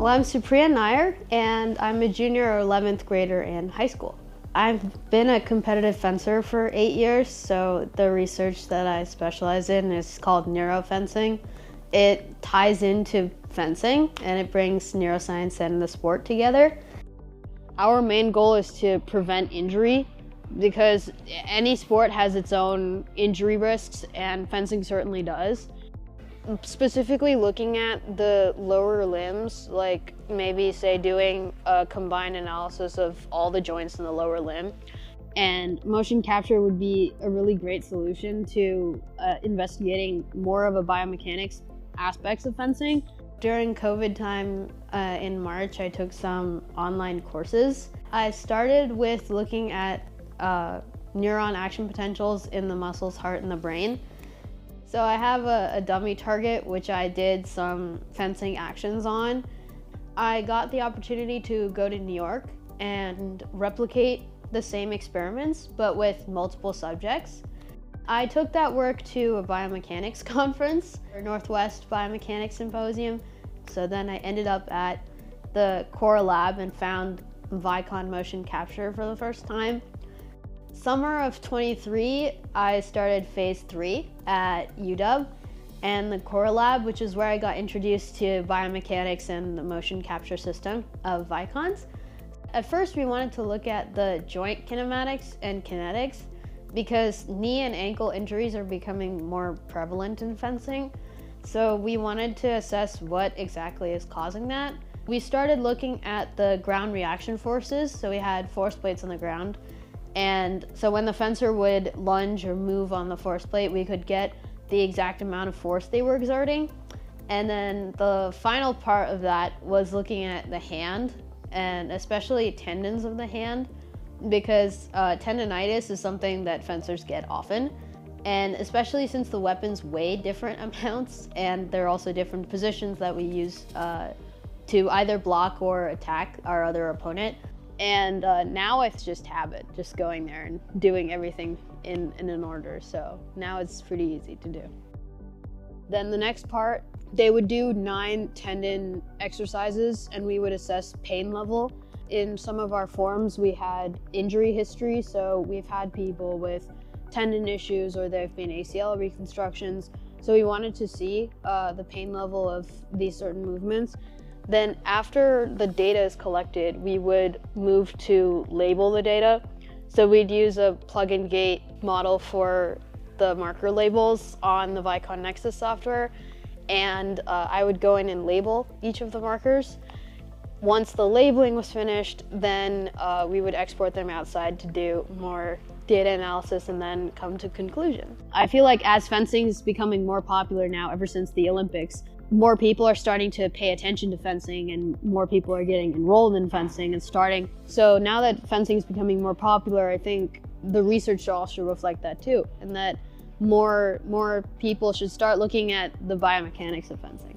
Well, I'm Supriya Nair, and I'm a junior or 11th grader in high school. I've been a competitive fencer for 8 years, so the research that I specialize in is called neurofencing. It ties into fencing, and it brings neuroscience and the sport together. Our main goal is to prevent injury, because any sport has its own injury risks, and fencing certainly does. Specifically looking at the lower limbs, like maybe say doing a combined analysis of all the joints in the lower limb, and motion capture would be a really great solution to investigating more of a biomechanics aspects of fencing. During COVID time in March, I took some online courses. I started with looking at neuron action potentials in the muscles, heart, and the brain. So I have a dummy target, which I did some fencing actions on. I got the opportunity to go to New York and replicate the same experiments, but with multiple subjects. I took that work to a biomechanics conference, or Northwest Biomechanics Symposium. So then I ended up at the core lab and found Vicon motion capture for the first time. Summer of 23, I started phase 3 at UW and the core lab, which is where I got introduced to biomechanics and the motion capture system of Vicons. At first, we wanted to look at the joint kinematics and kinetics because knee and ankle injuries are becoming more prevalent in fencing. So we wanted to assess what exactly is causing that. We started looking at the ground reaction forces. So we had force plates on the ground. And so when the fencer would lunge or move on the force plate, we could get the exact amount of force they were exerting. And then the final part of that was looking at the hand, and especially tendons of the hand, because tendonitis is something that fencers get often. And especially since the weapons weigh different amounts, and there are also different positions that we use to either block or attack our other opponent. And now it's just habit, just going there and doing everything in an order. So now it's pretty easy to do. Then the next part, they would do 9 tendon exercises and we would assess pain level. In some of our forms, we had injury history. So we've had people with tendon issues or there have been ACL reconstructions. So we wanted to see the pain level of these certain movements. Then after the data is collected, we would move to label the data. So we'd use a plug and gate model for the marker labels on the Vicon Nexus software. And I would go in and label each of the markers. Once the labeling was finished, then we would export them outside to do more data analysis and then come to conclusion. I feel like as fencing is becoming more popular now ever since the Olympics, more people are starting to pay attention to fencing and more people are getting enrolled in fencing and starting. So now that fencing is becoming more popular, I think the research should also reflect that too, and that more people should start looking at the biomechanics of fencing.